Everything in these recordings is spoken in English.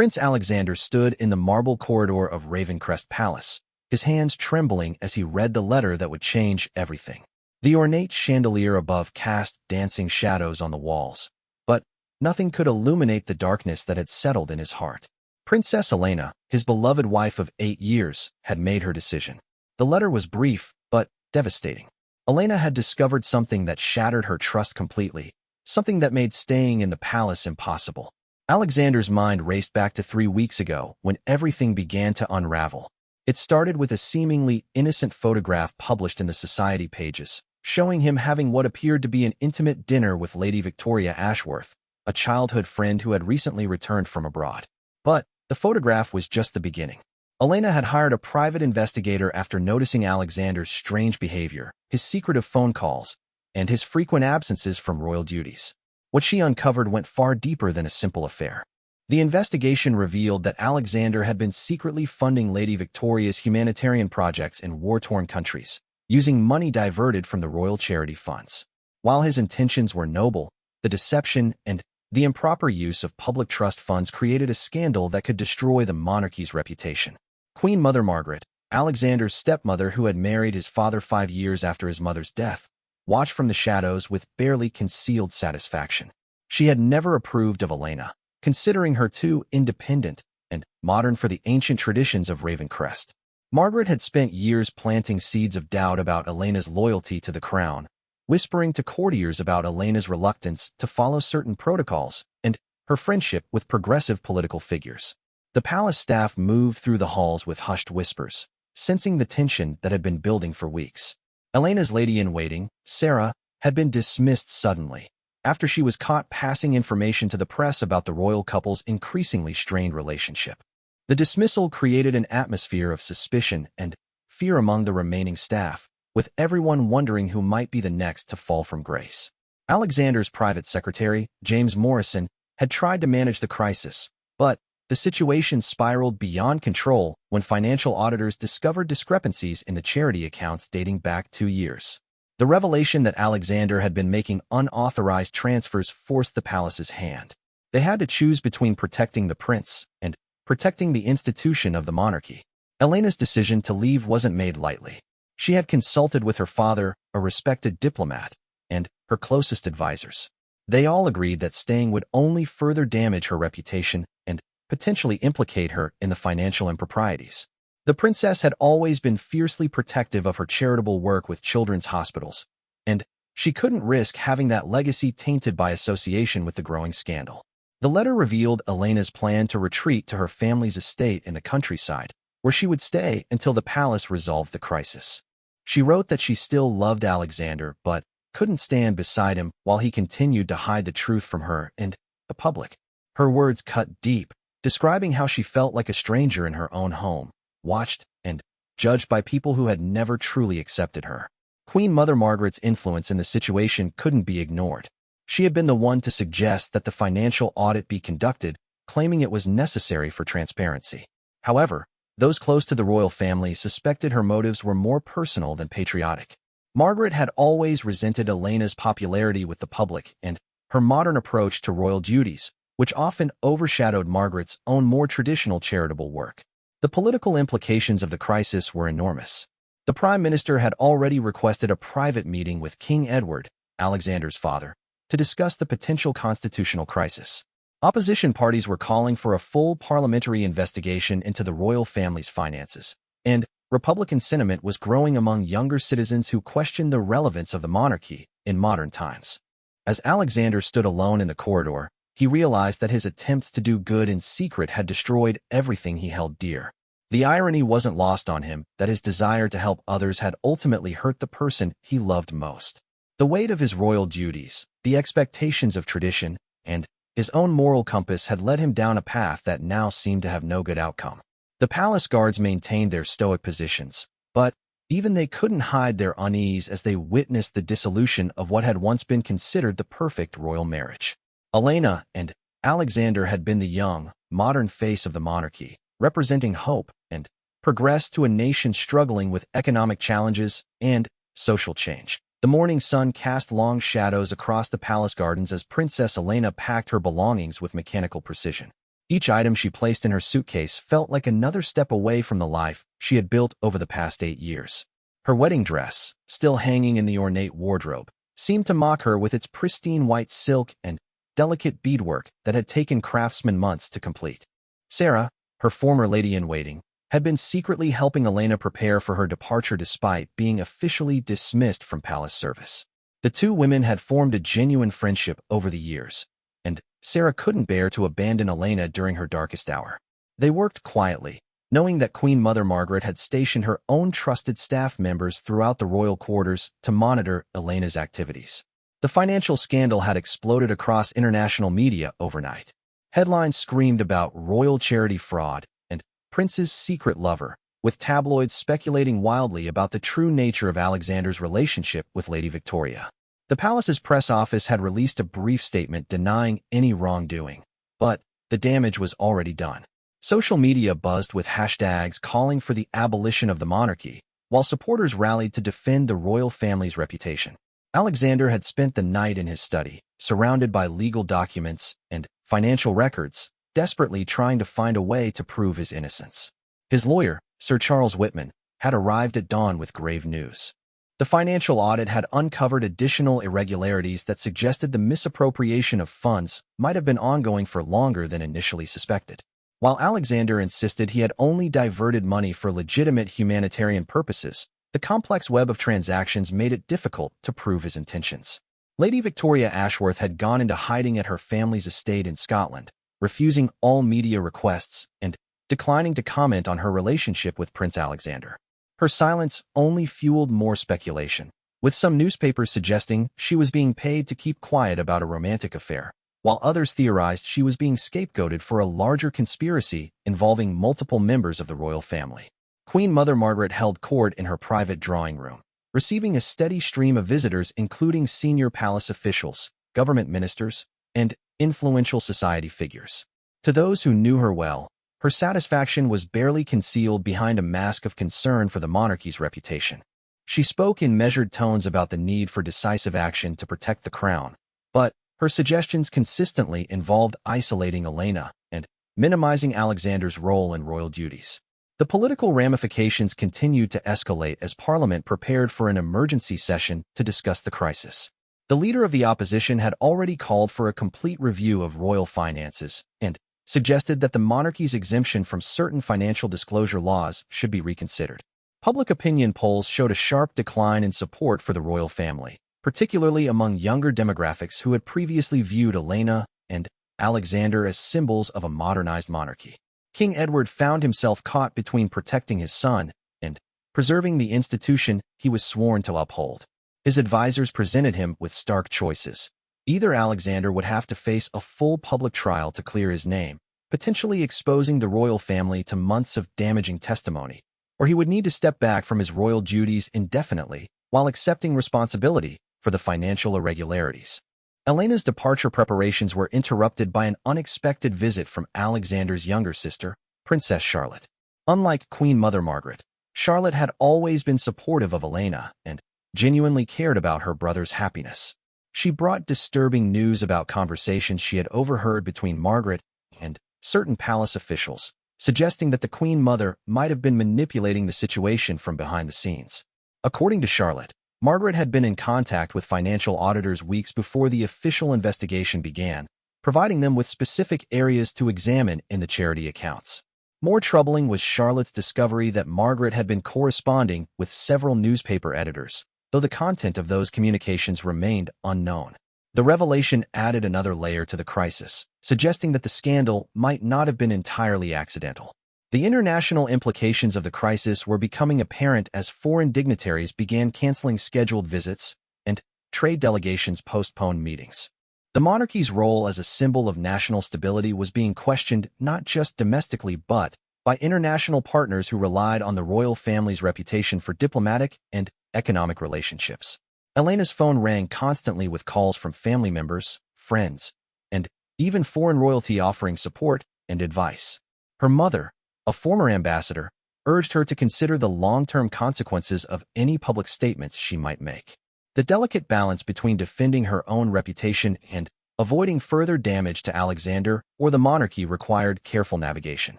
Prince Alexander stood in the marble corridor of Ravencrest Palace, his hands trembling as he read the letter that would change everything. The ornate chandelier above cast dancing shadows on the walls, but nothing could illuminate the darkness that had settled in his heart. Princess Elena, his beloved wife of 8 years, had made her decision. The letter was brief, but devastating. Elena had discovered something that shattered her trust completely, something that made staying in the palace impossible. Alexander's mind raced back to 3 weeks ago when everything began to unravel. It started with a seemingly innocent photograph published in the society pages, showing him having what appeared to be an intimate dinner with Lady Victoria Ashworth, a childhood friend who had recently returned from abroad. But the photograph was just the beginning. Elena had hired a private investigator after noticing Alexander's strange behavior, his secretive phone calls, and his frequent absences from royal duties. What she uncovered went far deeper than a simple affair. The investigation revealed that Alexander had been secretly funding Lady Victoria's humanitarian projects in war-torn countries, using money diverted from the royal charity funds. While his intentions were noble, the deception and the improper use of public trust funds created a scandal that could destroy the monarchy's reputation. Queen Mother Margaret, Alexander's stepmother who had married his father 5 years after his mother's death, watched from the shadows with barely concealed satisfaction. She had never approved of Elena, considering her too independent and modern for the ancient traditions of Ravencrest. Margaret had spent years planting seeds of doubt about Elena's loyalty to the crown, whispering to courtiers about Elena's reluctance to follow certain protocols and her friendship with progressive political figures. The palace staff moved through the halls with hushed whispers, sensing the tension that had been building for weeks. Elena's lady-in-waiting, Sarah, had been dismissed suddenly, after she was caught passing information to the press about the royal couple's increasingly strained relationship. The dismissal created an atmosphere of suspicion and fear among the remaining staff, with everyone wondering who might be the next to fall from grace. Alexander's private secretary, James Morrison, had tried to manage the crisis, but the situation spiraled beyond control when financial auditors discovered discrepancies in the charity accounts dating back 2 years. The revelation that Alexander had been making unauthorized transfers forced the palace's hand. They had to choose between protecting the prince and protecting the institution of the monarchy. Elena's decision to leave wasn't made lightly. She had consulted with her father, a respected diplomat, and her closest advisors. They all agreed that staying would only further damage her reputation and potentially implicate her in the financial improprieties. The princess had always been fiercely protective of her charitable work with children's hospitals, and she couldn't risk having that legacy tainted by association with the growing scandal. The letter revealed Elena's plan to retreat to her family's estate in the countryside, where she would stay until the palace resolved the crisis. She wrote that she still loved Alexander but couldn't stand beside him while he continued to hide the truth from her and the public. Her words cut deep, describing how she felt like a stranger in her own home, watched and judged by people who had never truly accepted her. Queen Mother Margaret's influence in the situation couldn't be ignored. She had been the one to suggest that the financial audit be conducted, claiming it was necessary for transparency. However, those close to the royal family suspected her motives were more personal than patriotic. Margaret had always resented Elena's popularity with the public and her modern approach to royal duties, which often overshadowed Margaret's own more traditional charitable work. The political implications of the crisis were enormous. The Prime Minister had already requested a private meeting with King Edward, Alexander's father, to discuss the potential constitutional crisis. Opposition parties were calling for a full parliamentary investigation into the royal family's finances, and Republican sentiment was growing among younger citizens who questioned the relevance of the monarchy in modern times. As Alexander stood alone in the corridor, he realized that his attempts to do good in secret had destroyed everything he held dear. The irony wasn't lost on him that his desire to help others had ultimately hurt the person he loved most. The weight of his royal duties, the expectations of tradition, and his own moral compass had led him down a path that now seemed to have no good outcome. The palace guards maintained their stoic positions, but even they couldn't hide their unease as they witnessed the dissolution of what had once been considered the perfect royal marriage. Elena and Alexander had been the young, modern face of the monarchy, representing hope and progress to a nation struggling with economic challenges and social change. The morning sun cast long shadows across the palace gardens as Princess Elena packed her belongings with mechanical precision. Each item she placed in her suitcase felt like another step away from the life she had built over the past 8 years. Her wedding dress, still hanging in the ornate wardrobe, seemed to mock her with its pristine white silk and delicate beadwork that had taken craftsmen months to complete. Sarah, her former lady-in-waiting, had been secretly helping Elena prepare for her departure despite being officially dismissed from palace service. The two women had formed a genuine friendship over the years, and Sarah couldn't bear to abandon Elena during her darkest hour. They worked quietly, knowing that Queen Mother Margaret had stationed her own trusted staff members throughout the royal quarters to monitor Elena's activities. The financial scandal had exploded across international media overnight. Headlines screamed about royal charity fraud and Prince's secret lover, with tabloids speculating wildly about the true nature of Alexander's relationship with Lady Victoria. The palace's press office had released a brief statement denying any wrongdoing, but the damage was already done. Social media buzzed with hashtags calling for the abolition of the monarchy, while supporters rallied to defend the royal family's reputation. Alexander had spent the night in his study, surrounded by legal documents and financial records, desperately trying to find a way to prove his innocence. His lawyer, Sir Charles Whitman, had arrived at dawn with grave news. The financial audit had uncovered additional irregularities that suggested the misappropriation of funds might have been ongoing for longer than initially suspected. While Alexander insisted he had only diverted money for legitimate humanitarian purposes, the complex web of transactions made it difficult to prove his intentions. Lady Victoria Ashworth had gone into hiding at her family's estate in Scotland, refusing all media requests and declining to comment on her relationship with Prince Alexander. Her silence only fueled more speculation, with some newspapers suggesting she was being paid to keep quiet about a romantic affair, while others theorized she was being scapegoated for a larger conspiracy involving multiple members of the royal family. Queen Mother Margaret held court in her private drawing room, receiving a steady stream of visitors including senior palace officials, government ministers, and influential society figures. To those who knew her well, her satisfaction was barely concealed behind a mask of concern for the monarchy's reputation. She spoke in measured tones about the need for decisive action to protect the crown, but her suggestions consistently involved isolating Elena and minimizing Alexander's role in royal duties. The political ramifications continued to escalate as Parliament prepared for an emergency session to discuss the crisis. The leader of the opposition had already called for a complete review of royal finances and suggested that the monarchy's exemption from certain financial disclosure laws should be reconsidered. Public opinion polls showed a sharp decline in support for the royal family, particularly among younger demographics who had previously viewed Elena and Alexander as symbols of a modernized monarchy. King Edward found himself caught between protecting his son and preserving the institution he was sworn to uphold. His advisors presented him with stark choices. Either Alexander would have to face a full public trial to clear his name, potentially exposing the royal family to months of damaging testimony, or he would need to step back from his royal duties indefinitely while accepting responsibility for the financial irregularities. Elena's departure preparations were interrupted by an unexpected visit from Alexander's younger sister, Princess Charlotte. Unlike Queen Mother Margaret, Charlotte had always been supportive of Elena and genuinely cared about her brother's happiness. She brought disturbing news about conversations she had overheard between Margaret and certain palace officials, suggesting that the Queen Mother might have been manipulating the situation from behind the scenes. According to Charlotte, Margaret had been in contact with financial auditors weeks before the official investigation began, providing them with specific areas to examine in the charity accounts. More troubling was Charlotte's discovery that Margaret had been corresponding with several newspaper editors, though the content of those communications remained unknown. The revelation added another layer to the crisis, suggesting that the scandal might not have been entirely accidental. The international implications of the crisis were becoming apparent as foreign dignitaries began canceling scheduled visits and trade delegations postponed meetings. The monarchy's role as a symbol of national stability was being questioned not just domestically but by international partners who relied on the royal family's reputation for diplomatic and economic relationships. Elena's phone rang constantly with calls from family members, friends, and even foreign royalty offering support and advice. Her mother, a former ambassador, urged her to consider the long-term consequences of any public statements she might make. The delicate balance between defending her own reputation and Avoiding further damage to Alexander or the monarchy required careful navigation.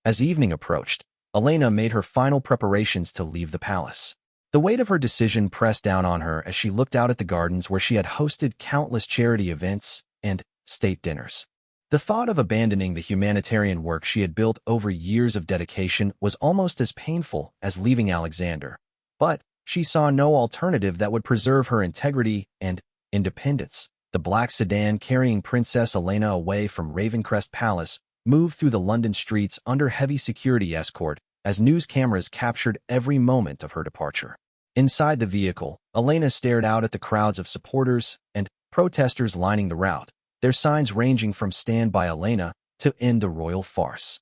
As evening approached, Elena made her final preparations to leave the palace. The weight of her decision pressed down on her as she looked out at the gardens where she had hosted countless charity events and state dinners. The thought of abandoning the humanitarian work she had built over years of dedication was almost as painful as leaving Alexander, but she saw no alternative that would preserve her integrity and independence. The black sedan carrying Princess Elena away from Ravencrest Palace moved through the London streets under heavy security escort as news cameras captured every moment of her departure. Inside the vehicle, Elena stared out at the crowds of supporters and protesters lining the route, their signs ranging from "Stand by Elena" to "End the royal farce."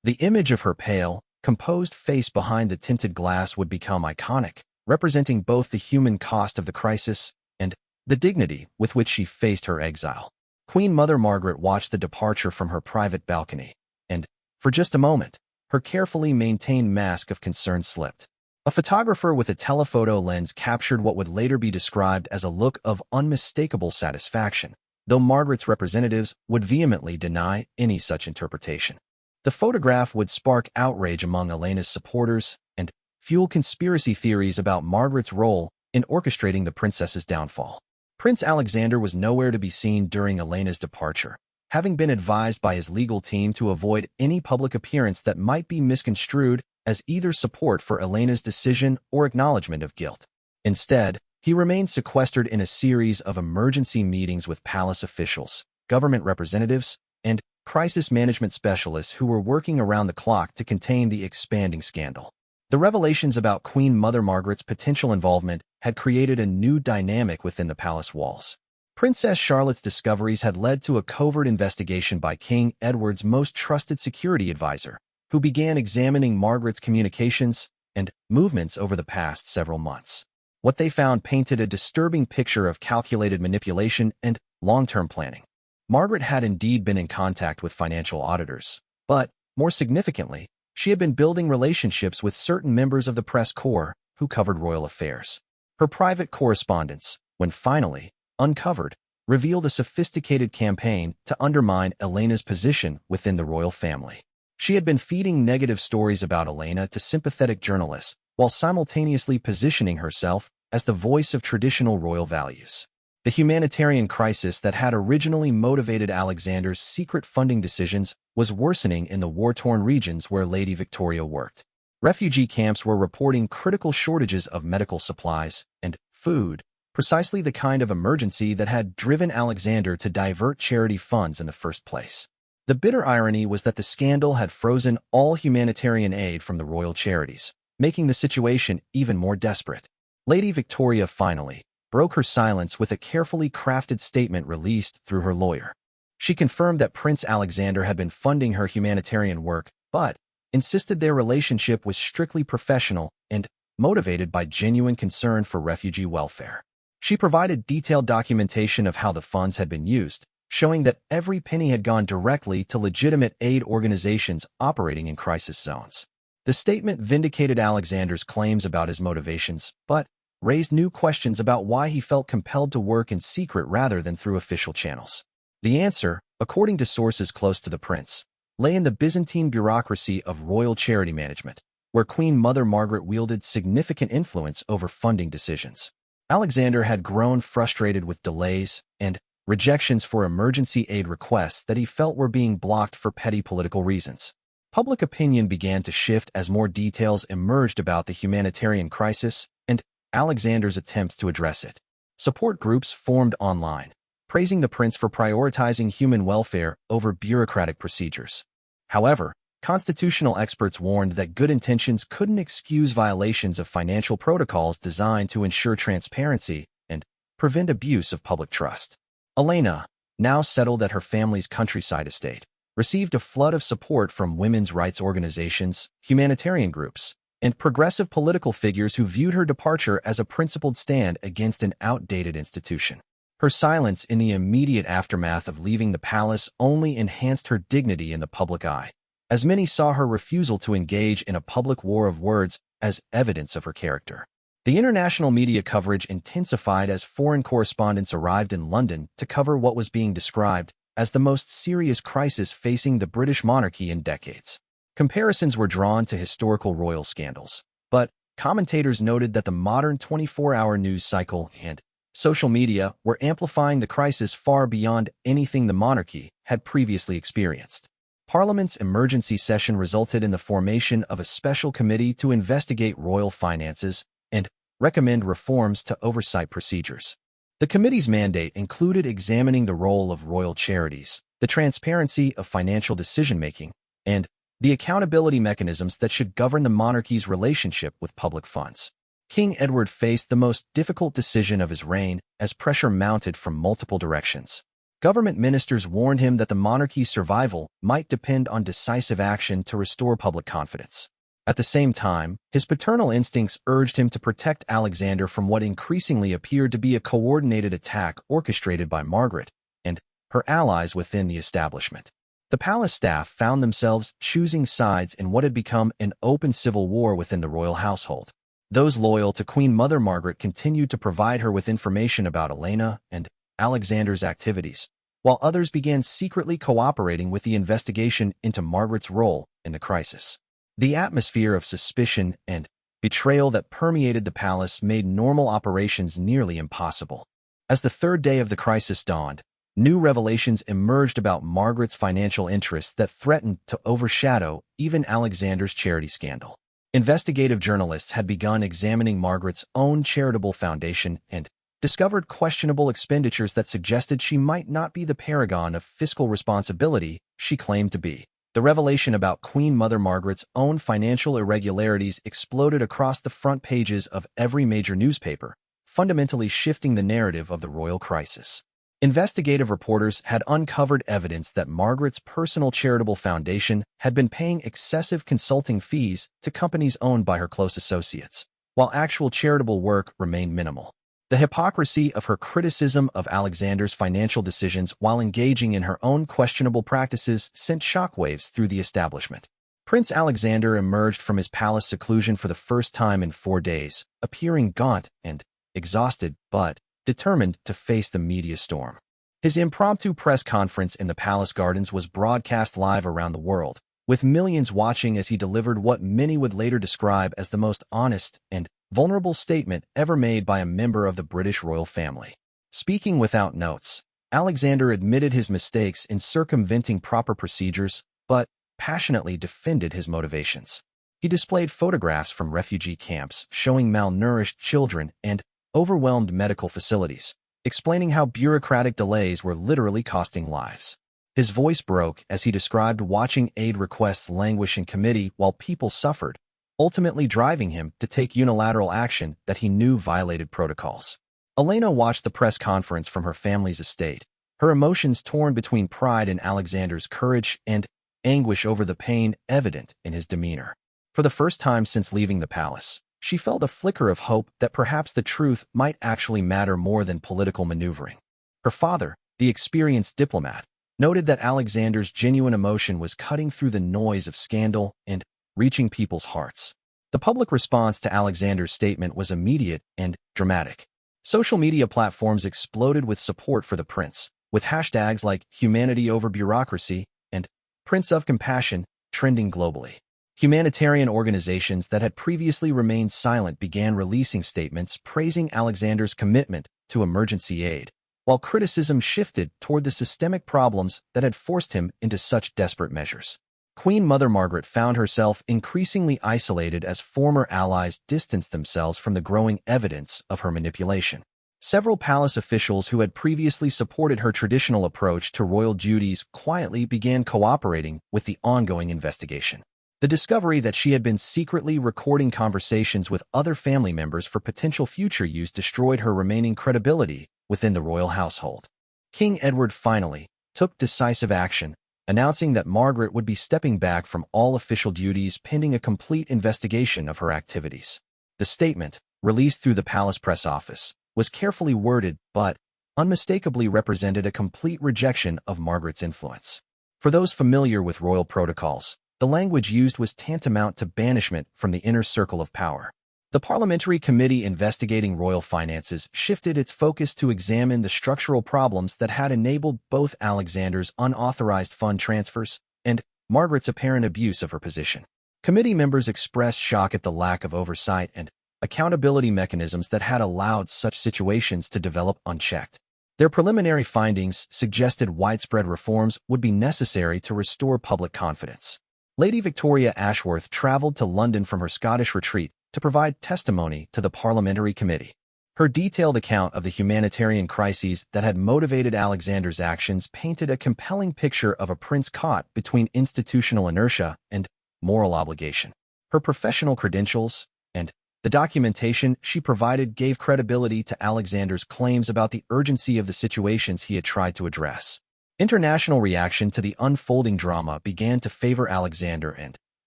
The image of her pale, composed face behind the tinted glass would become iconic, representing both the human cost of the crisis and the dignity with which she faced her exile. Queen Mother Margaret watched the departure from her private balcony, and, for just a moment, her carefully maintained mask of concern slipped. A photographer with a telephoto lens captured what would later be described as a look of unmistakable satisfaction, though Margaret's representatives would vehemently deny any such interpretation. The photograph would spark outrage among Elena's supporters and fuel conspiracy theories about Margaret's role in orchestrating the princess's downfall. Prince Alexander was nowhere to be seen during Elena's departure, having been advised by his legal team to avoid any public appearance that might be misconstrued as either support for Elena's decision or acknowledgement of guilt. Instead, he remained sequestered in a series of emergency meetings with palace officials, government representatives, and crisis management specialists who were working around the clock to contain the expanding scandal. The revelations about Queen Mother Margaret's potential involvement had created a new dynamic within the palace walls. Princess Charlotte's discoveries had led to a covert investigation by King Edward's most trusted security advisor, who began examining Margaret's communications and movements over the past several months. What they found painted a disturbing picture of calculated manipulation and long-term planning. Margaret had indeed been in contact with financial auditors, but, more significantly, she had been building relationships with certain members of the press corps who covered royal affairs. Her private correspondence, when finally uncovered, revealed a sophisticated campaign to undermine Elena's position within the royal family. She had been feeding negative stories about Elena to sympathetic journalists, while simultaneously positioning herself as the voice of traditional royal values. The humanitarian crisis that had originally motivated Alexander's secret funding decisions was worsening in the war-torn regions where Lady Victoria worked. Refugee camps were reporting critical shortages of medical supplies and food, precisely the kind of emergency that had driven Alexander to divert charity funds in the first place. The bitter irony was that the scandal had frozen all humanitarian aid from the royal charities, making the situation even more desperate. Lady Victoria finally broke her silence with a carefully crafted statement released through her lawyer. She confirmed that Prince Alexander had been funding her humanitarian work, but insisted their relationship was strictly professional and motivated by genuine concern for refugee welfare. She provided detailed documentation of how the funds had been used, showing that every penny had gone directly to legitimate aid organizations operating in crisis zones. The statement vindicated Alexander's claims about his motivations, but raised new questions about why he felt compelled to work in secret rather than through official channels. The answer, according to sources close to the prince, lay in the Byzantine bureaucracy of royal charity management, where Queen Mother Margaret wielded significant influence over funding decisions. Alexander had grown frustrated with delays and rejections for emergency aid requests that he felt were being blocked for petty political reasons. Public opinion began to shift as more details emerged about the humanitarian crisis and Alexander's attempts to address it. Support groups formed online, praising the prince for prioritizing human welfare over bureaucratic procedures. However, constitutional experts warned that good intentions couldn't excuse violations of financial protocols designed to ensure transparency and prevent abuse of public trust. Elena, now settled at her family's countryside estate, received a flood of support from women's rights organizations, humanitarian groups, and progressive political figures who viewed her departure as a principled stand against an outdated institution. Her silence in the immediate aftermath of leaving the palace only enhanced her dignity in the public eye, as many saw her refusal to engage in a public war of words as evidence of her character. The international media coverage intensified as foreign correspondents arrived in London to cover what was being described as the most serious crisis facing the British monarchy in decades. Comparisons were drawn to historical royal scandals, but commentators noted that the modern 24-hour news cycle and social media were amplifying the crisis far beyond anything the monarchy had previously experienced. Parliament's emergency session resulted in the formation of a special committee to investigate royal finances and recommend reforms to oversight procedures. The committee's mandate included examining the role of royal charities, the transparency of financial decision-making, and the accountability mechanisms that should govern the monarchy's relationship with public funds. King Edward faced the most difficult decision of his reign as pressure mounted from multiple directions. Government ministers warned him that the monarchy's survival might depend on decisive action to restore public confidence. At the same time, his paternal instincts urged him to protect Alexander from what increasingly appeared to be a coordinated attack orchestrated by Margaret and her allies within the establishment. The palace staff found themselves choosing sides in what had become an open civil war within the royal household. Those loyal to Queen Mother Margaret continued to provide her with information about Elena and Alexander's activities, while others began secretly cooperating with the investigation into Margaret's role in the crisis. The atmosphere of suspicion and betrayal that permeated the palace made normal operations nearly impossible. As the third day of the crisis dawned, new revelations emerged about Margaret's financial interests that threatened to overshadow even Alexander's charity scandal. Investigative journalists had begun examining Margaret's own charitable foundation and discovered questionable expenditures that suggested she might not be the paragon of fiscal responsibility she claimed to be. The revelation about Queen Mother Margaret's own financial irregularities exploded across the front pages of every major newspaper, fundamentally shifting the narrative of the royal crisis. Investigative reporters had uncovered evidence that Margaret's personal charitable foundation had been paying excessive consulting fees to companies owned by her close associates, while actual charitable work remained minimal. The hypocrisy of her criticism of Alexander's financial decisions while engaging in her own questionable practices sent shockwaves through the establishment. Prince Alexander emerged from his palace seclusion for the first time in 4 days, appearing gaunt and exhausted but determined to face the media storm. His impromptu press conference in the palace gardens was broadcast live around the world, with millions watching as he delivered what many would later describe as the most honest and vulnerable statement ever made by a member of the British royal family. Speaking without notes, Alexander admitted his mistakes in circumventing proper procedures, but passionately defended his motivations. He displayed photographs from refugee camps showing malnourished children and overwhelmed medical facilities, explaining how bureaucratic delays were literally costing lives. His voice broke as he described watching aid requests languish in committee while people suffered, ultimately driving him to take unilateral action that he knew violated protocols. Elena watched the press conference from her family's estate, her emotions torn between pride in Alexander's courage and anguish over the pain evident in his demeanor. For the first time since leaving the palace, she felt a flicker of hope that perhaps the truth might actually matter more than political maneuvering. Her father, the experienced diplomat, noted that Alexander's genuine emotion was cutting through the noise of scandal and reaching people's hearts. The public response to Alexander's statement was immediate and dramatic. Social media platforms exploded with support for the prince, with hashtags like humanity over bureaucracy and Prince of Compassion trending globally. Humanitarian organizations that had previously remained silent began releasing statements praising Alexander's commitment to emergency aid, while criticism shifted toward the systemic problems that had forced him into such desperate measures. Queen Mother Margaret found herself increasingly isolated as former allies distanced themselves from the growing evidence of her manipulation. Several palace officials who had previously supported her traditional approach to royal duties quietly began cooperating with the ongoing investigation. The discovery that she had been secretly recording conversations with other family members for potential future use destroyed her remaining credibility within the royal household. King Edward finally took decisive action, announcing that Margaret would be stepping back from all official duties pending a complete investigation of her activities. The statement, released through the palace press office, was carefully worded but unmistakably represented a complete rejection of Margaret's influence. For those familiar with royal protocols, the language used was tantamount to banishment from the inner circle of power. The parliamentary committee investigating royal finances shifted its focus to examine the structural problems that had enabled both Alexander's unauthorized fund transfers and Margaret's apparent abuse of her position. Committee members expressed shock at the lack of oversight and accountability mechanisms that had allowed such situations to develop unchecked. Their preliminary findings suggested widespread reforms would be necessary to restore public confidence. Lady Victoria Ashworth traveled to London from her Scottish retreat to provide testimony to the parliamentary committee. Her detailed account of the humanitarian crises that had motivated Alexander's actions painted a compelling picture of a prince caught between institutional inertia and moral obligation. Her professional credentials and the documentation she provided gave credibility to Alexander's claims about the urgency of the situations he had tried to address. International reaction to the unfolding drama began to favor Alexander and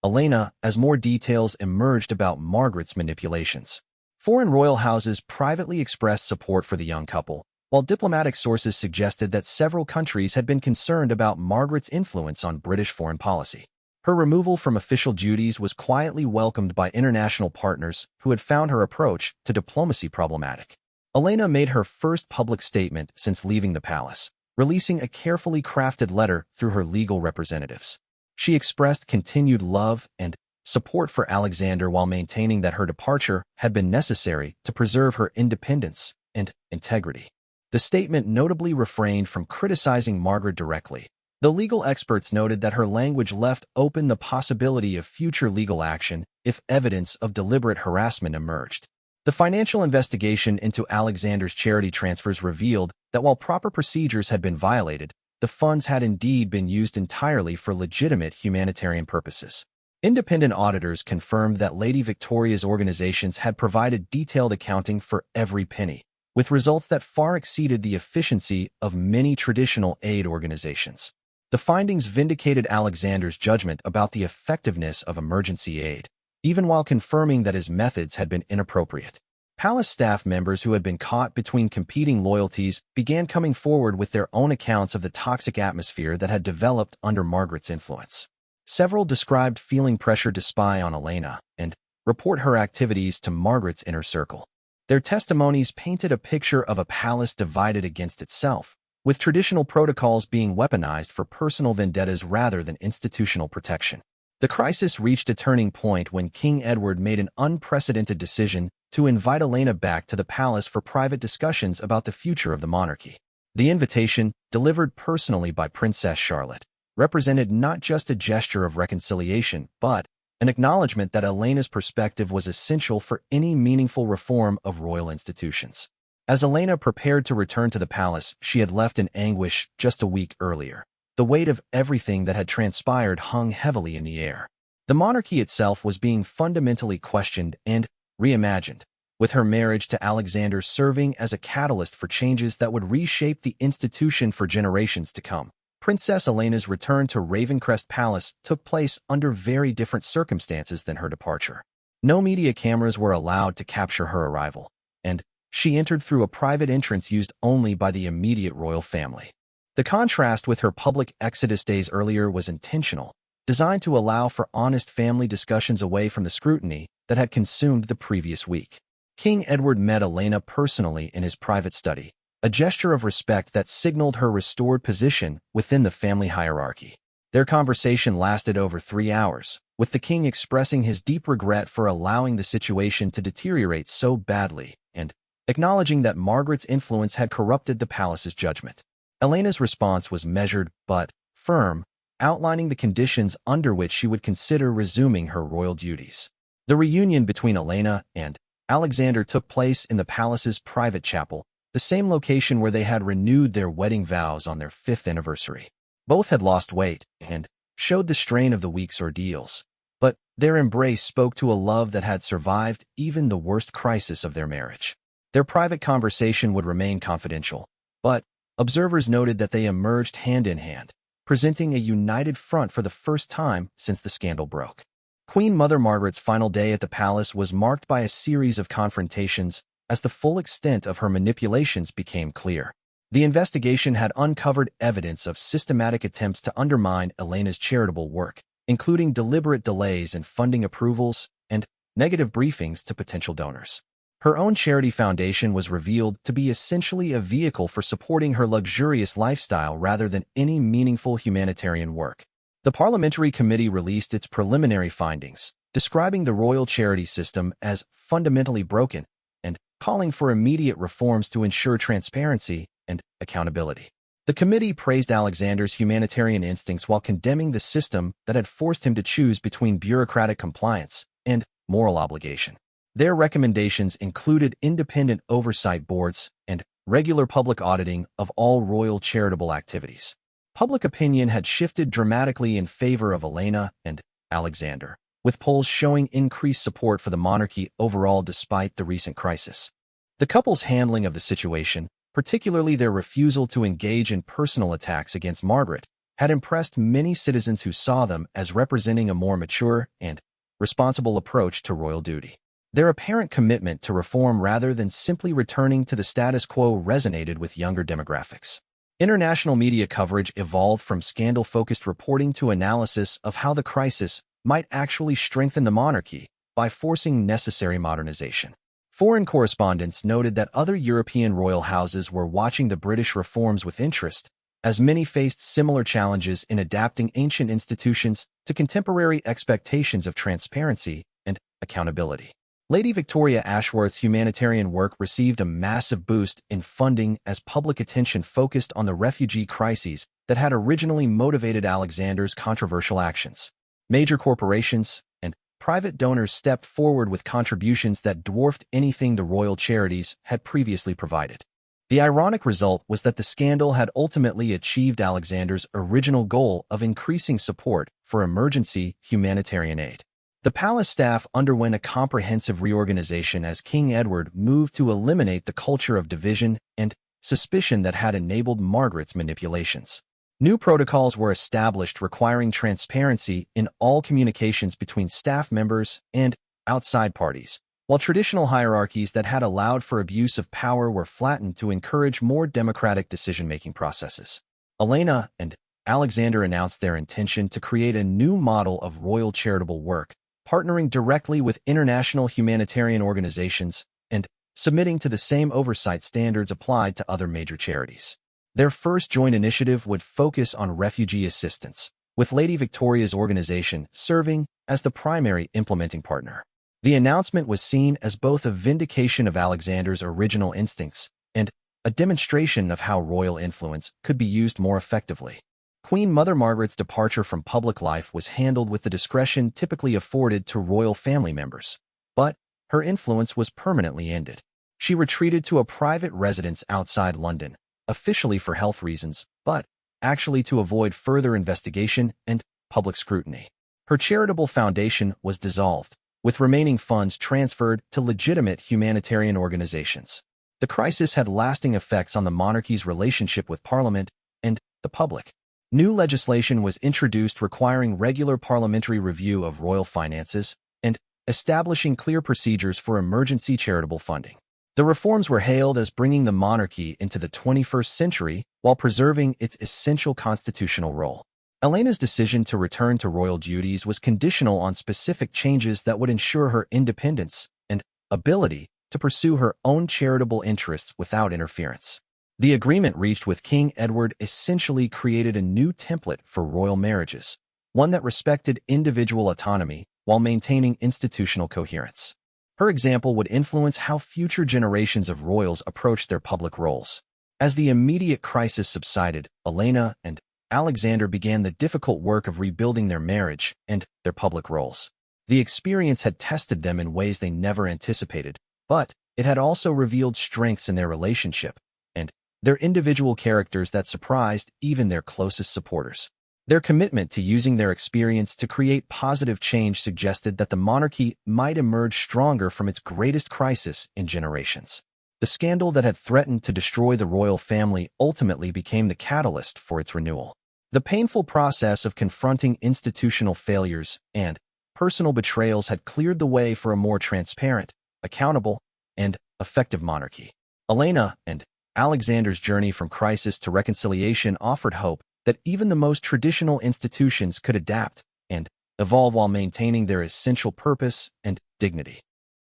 Elena as more details emerged about Margaret's manipulations. Foreign royal houses privately expressed support for the young couple, while diplomatic sources suggested that several countries had been concerned about Margaret's influence on British foreign policy. Her removal from official duties was quietly welcomed by international partners who had found her approach to diplomacy problematic. Elena made her first public statement since leaving the palace, releasing a carefully crafted letter through her legal representatives. She expressed continued love and support for Alexander while maintaining that her departure had been necessary to preserve her independence and integrity. The statement notably refrained from criticizing Margaret directly. The legal experts noted that her language left open the possibility of future legal action if evidence of deliberate harassment emerged. The financial investigation into Alexander's charity transfers revealed that while proper procedures had been violated, the funds had indeed been used entirely for legitimate humanitarian purposes. Independent auditors confirmed that Lady Victoria's organizations had provided detailed accounting for every penny, with results that far exceeded the efficiency of many traditional aid organizations. The findings vindicated Alexander's judgment about the effectiveness of emergency aid, even while confirming that his methods had been inappropriate. Palace staff members who had been caught between competing loyalties began coming forward with their own accounts of the toxic atmosphere that had developed under Margaret's influence. Several described feeling pressure to spy on Elena and report her activities to Margaret's inner circle. Their testimonies painted a picture of a palace divided against itself, with traditional protocols being weaponized for personal vendettas rather than institutional protection. The crisis reached a turning point when King Edward made an unprecedented decision to invite Elena back to the palace for private discussions about the future of the monarchy. The invitation, delivered personally by Princess Charlotte, represented not just a gesture of reconciliation, but an acknowledgement that Elena's perspective was essential for any meaningful reform of royal institutions. As Elena prepared to return to the palace she had left in anguish just a week earlier, the weight of everything that had transpired hung heavily in the air. The monarchy itself was being fundamentally questioned and reimagined, with her marriage to Alexander serving as a catalyst for changes that would reshape the institution for generations to come. Princess Elena's return to Ravencrest Palace took place under very different circumstances than her departure. No media cameras were allowed to capture her arrival, and she entered through a private entrance used only by the immediate royal family. The contrast with her public exodus days earlier was intentional, designed to allow for honest family discussions away from the scrutiny that had consumed the previous week. King Edward met Elena personally in his private study, a gesture of respect that signaled her restored position within the family hierarchy. Their conversation lasted over 3 hours, with the king expressing his deep regret for allowing the situation to deteriorate so badly and acknowledging that Margaret's influence had corrupted the palace's judgment. Elena's response was measured but firm, outlining the conditions under which she would consider resuming her royal duties. The reunion between Elena and Alexander took place in the palace's private chapel, the same location where they had renewed their wedding vows on their 5th anniversary. Both had lost weight and showed the strain of the week's ordeals, but their embrace spoke to a love that had survived even the worst crisis of their marriage. Their private conversation would remain confidential, but observers noted that they emerged hand in hand, presenting a united front for the first time since the scandal broke. Queen Mother Margaret's final day at the palace was marked by a series of confrontations as the full extent of her manipulations became clear. The investigation had uncovered evidence of systematic attempts to undermine Elena's charitable work, including deliberate delays in funding approvals and negative briefings to potential donors. Her own charity foundation was revealed to be essentially a vehicle for supporting her luxurious lifestyle rather than any meaningful humanitarian work. The parliamentary committee released its preliminary findings, describing the royal charity system as fundamentally broken and calling for immediate reforms to ensure transparency and accountability. The committee praised Alexander's humanitarian instincts while condemning the system that had forced him to choose between bureaucratic compliance and moral obligation. Their recommendations included independent oversight boards and regular public auditing of all royal charitable activities. Public opinion had shifted dramatically in favor of Elena and Alexander, with polls showing increased support for the monarchy overall despite the recent crisis. The couple's handling of the situation, particularly their refusal to engage in personal attacks against Margaret, had impressed many citizens who saw them as representing a more mature and responsible approach to royal duty. Their apparent commitment to reform rather than simply returning to the status quo resonated with younger demographics. International media coverage evolved from scandal-focused reporting to analysis of how the crisis might actually strengthen the monarchy by forcing necessary modernization. Foreign correspondents noted that other European royal houses were watching the British reforms with interest, as many faced similar challenges in adapting ancient institutions to contemporary expectations of transparency and accountability. Lady Victoria Ashworth's humanitarian work received a massive boost in funding as public attention focused on the refugee crises that had originally motivated Alexander's controversial actions. Major corporations and private donors stepped forward with contributions that dwarfed anything the royal charities had previously provided. The ironic result was that the scandal had ultimately achieved Alexander's original goal of increasing support for emergency humanitarian aid. The palace staff underwent a comprehensive reorganization as King Edward moved to eliminate the culture of division and suspicion that had enabled Margaret's manipulations. New protocols were established requiring transparency in all communications between staff members and outside parties, while traditional hierarchies that had allowed for abuse of power were flattened to encourage more democratic decision-making processes. Elena and Alexander announced their intention to create a new model of royal charitable work, partnering directly with international humanitarian organizations and submitting to the same oversight standards applied to other major charities. Their first joint initiative would focus on refugee assistance, with Lady Victoria's organization serving as the primary implementing partner. The announcement was seen as both a vindication of Alexander's original instincts and a demonstration of how royal influence could be used more effectively. Queen Mother Margaret's departure from public life was handled with the discretion typically afforded to royal family members, but her influence was permanently ended. She retreated to a private residence outside London, officially for health reasons, but actually to avoid further investigation and public scrutiny. Her charitable foundation was dissolved, with remaining funds transferred to legitimate humanitarian organizations. The crisis had lasting effects on the monarchy's relationship with Parliament and the public. New legislation was introduced requiring regular parliamentary review of royal finances and establishing clear procedures for emergency charitable funding. The reforms were hailed as bringing the monarchy into the 21st century while preserving its essential constitutional role. Elena's decision to return to royal duties was conditional on specific changes that would ensure her independence and ability to pursue her own charitable interests without interference. The agreement reached with King Edward essentially created a new template for royal marriages, one that respected individual autonomy while maintaining institutional coherence. Her example would influence how future generations of royals approached their public roles. As the immediate crisis subsided, Elena and Alexander began the difficult work of rebuilding their marriage and their public roles. The experience had tested them in ways they never anticipated, but it had also revealed strengths in their relationship and their individual characters that surprised even their closest supporters. Their commitment to using their experience to create positive change suggested that the monarchy might emerge stronger from its greatest crisis in generations. The scandal that had threatened to destroy the royal family ultimately became the catalyst for its renewal. The painful process of confronting institutional failures and personal betrayals had cleared the way for a more transparent, accountable, and effective monarchy. Elena and Alexander's journey from crisis to reconciliation offered hope that even the most traditional institutions could adapt and evolve while maintaining their essential purpose and dignity.